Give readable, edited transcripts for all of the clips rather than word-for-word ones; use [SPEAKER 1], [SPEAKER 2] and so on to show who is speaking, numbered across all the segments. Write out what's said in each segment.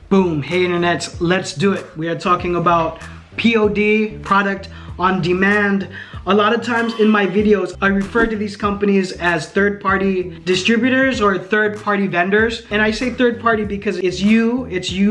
[SPEAKER 1] Boom, hey internets, let's do it. We are talking about POD, product on demand. A lot of times in my videos, I refer to these companies as third-party distributors or third-party vendors. And I say third-party because it's you,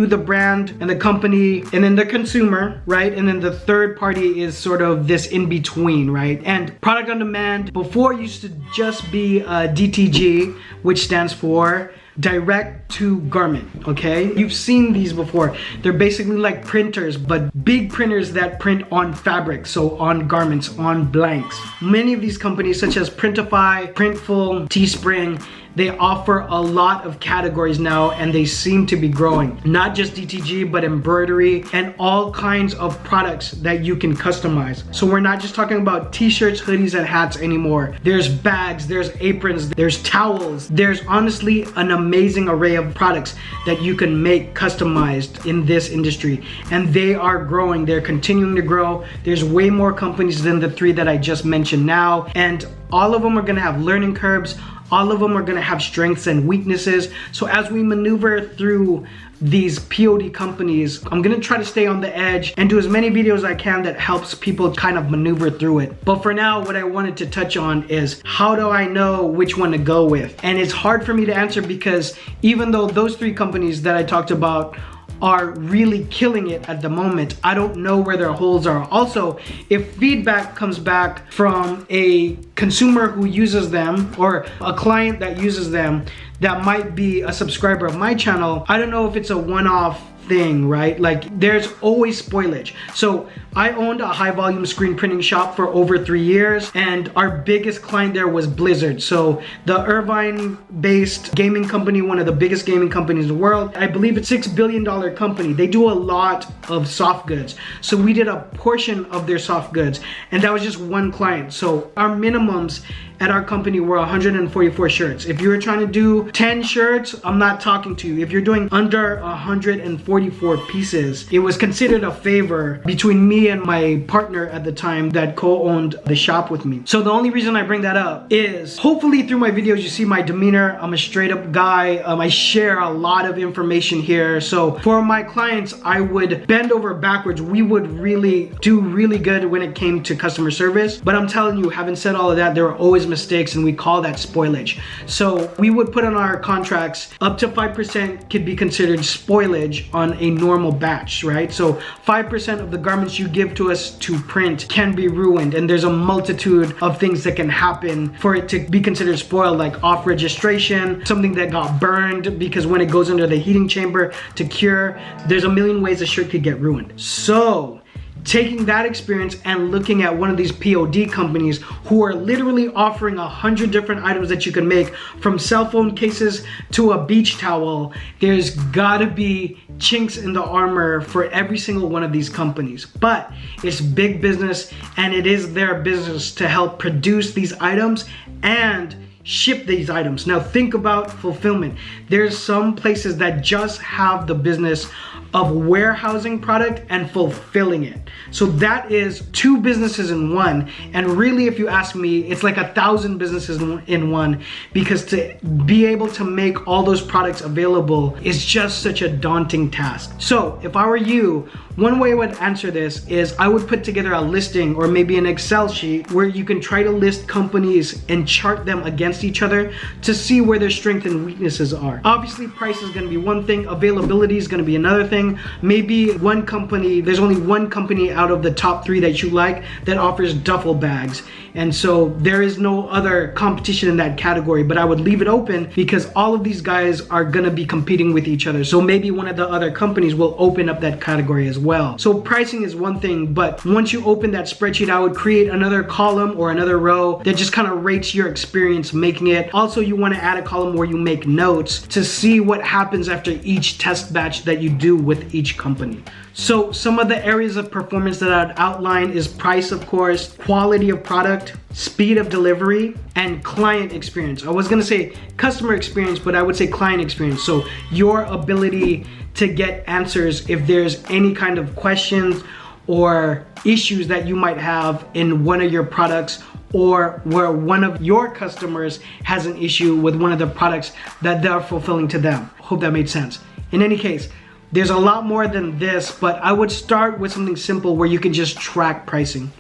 [SPEAKER 1] the brand, and the company, and then the consumer, right? And then the third party is sort of this in-between, right? And product on demand before used to just be DTG, which stands for direct to garment, okay? You've seen these before. They're basically like printers, but big printers that print on fabric, so on garments, on blanks. Many of these companies such as Printify, Printful, Teespring, they offer a lot of categories now and they seem to be growing. Not just DTG, but embroidery and all kinds of products that you can customize. So we're not just talking about t-shirts, hoodies, and hats anymore. There's bags, there's aprons, there's towels. There's honestly an amazing array of products that you can make customized in this industry. And they are growing, they're continuing to grow. There's way more companies than the three that I just mentioned now. And all of them are gonna have learning curves. All of them are gonna have strengths and weaknesses. So as we maneuver through these POD companies, I'm gonna try to stay on the edge and do as many videos as I can that helps people kind of maneuver through it. But for now, what I wanted to touch on is how do I know which one to go with? And it's hard for me to answer because even though those three companies that I talked about are really killing it at the moment, I don't know where their holes are. Also, if feedback comes back from a consumer who uses them or a client that uses them that might be a subscriber of my channel, I don't know if it's a one-off thing, right? Like there's always spoilage. So I owned a high volume screen printing shop for over 3 years and our biggest client there was Blizzard. So the Irvine based gaming company, one of the biggest gaming companies in the world. I believe it's $6 billion company. They do a lot of soft goods. So we did a portion of their soft goods and that was just one client. So our minimums at our company were 144 shirts. If you were trying to do 10 shirts, I'm not talking to you. If you're doing under 144 pieces, it was considered a favor between me and my partner at the time that co-owned the shop with me. So the only reason I bring that up is hopefully through my videos you see my demeanor. I'm a straight up guy. I share a lot of information here. So for my clients, I would bend over backwards. We would really do really good when it came to customer service. But I'm telling you, having said all of that, there were always mistakes and we call that spoilage. So we would put on our contracts up to 5% could be considered spoilage on a normal batch, right? So 5% of the garments you give to us to print can be ruined, and there's a multitude of things that can happen for it to be considered spoiled, like off registration, something that got burned because when it goes under the heating chamber to cure, there's a million ways a shirt could get ruined. So taking that experience and looking at one of these POD companies who are literally offering 100 different items that you can make, from cell phone cases to a beach towel, there's gotta be chinks in the armor for every single one of these companies. But it's big business and it is their business to help produce these items and ship these items. Now think about fulfillment. There's some places that just have the business of warehousing product and fulfilling it. So that is two businesses in one. And really, if you ask me, it's like 1,000 businesses in one, because to be able to make all those products available is just such a daunting task. So if I were you, one way I would answer this is I would put together a listing or maybe an Excel sheet where you can try to list companies and chart them against each other to see where their strengths and weaknesses are. Obviously, price is gonna be one thing, availability is gonna be another thing. Maybe one company, there's only one company out of the top 3 that you like that offers duffel bags. And so there is no other competition in that category, but I would leave it open because all of these guys are gonna be competing with each other. So maybe one of the other companies will open up that category as well. So pricing is one thing, but once you open that spreadsheet, I would create another column or another row that just kind of rates your experience making it. Also, you wanna add a column where you make notes to see what happens after each test batch that you do with each company. So some of the areas of performance that I'd outline is price, of course, quality of product, speed of delivery, and client experience. I was gonna say customer experience, but I would say client experience. So your ability to get answers if there's any kind of questions or issues that you might have in one of your products, or where one of your customers has an issue with one of the products that they're fulfilling to them. Hope that made sense. In any case, There's a lot more than this, but I would start with something simple where you can just track pricing.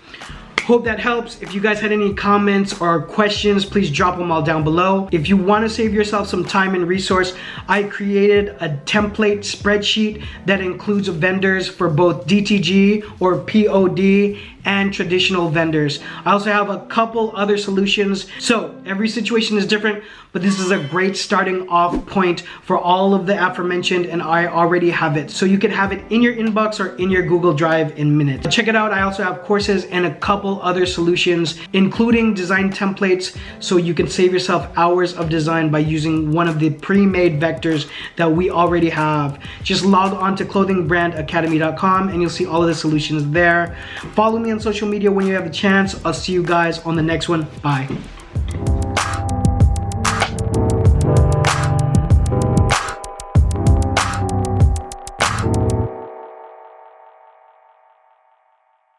[SPEAKER 1] Hope that helps. If you guys had any comments or questions, please drop them all down below. If you want to save yourself some time and resource, I created a template spreadsheet that includes vendors for both DTG or POD and traditional vendors. I also have a couple other solutions. So every situation is different, but this is a great starting off point for all of the aforementioned, and I already have it. So you can have it in your inbox or in your Google Drive in minutes. Check it out. I also have courses and a couple other solutions, including design templates, so you can save yourself hours of design by using one of the pre-made vectors that we already have. Just log on to clothingbrandacademy.com and you'll see all of the solutions there. Follow me on social media when you have a chance. I'll see you guys on the next one. Bye.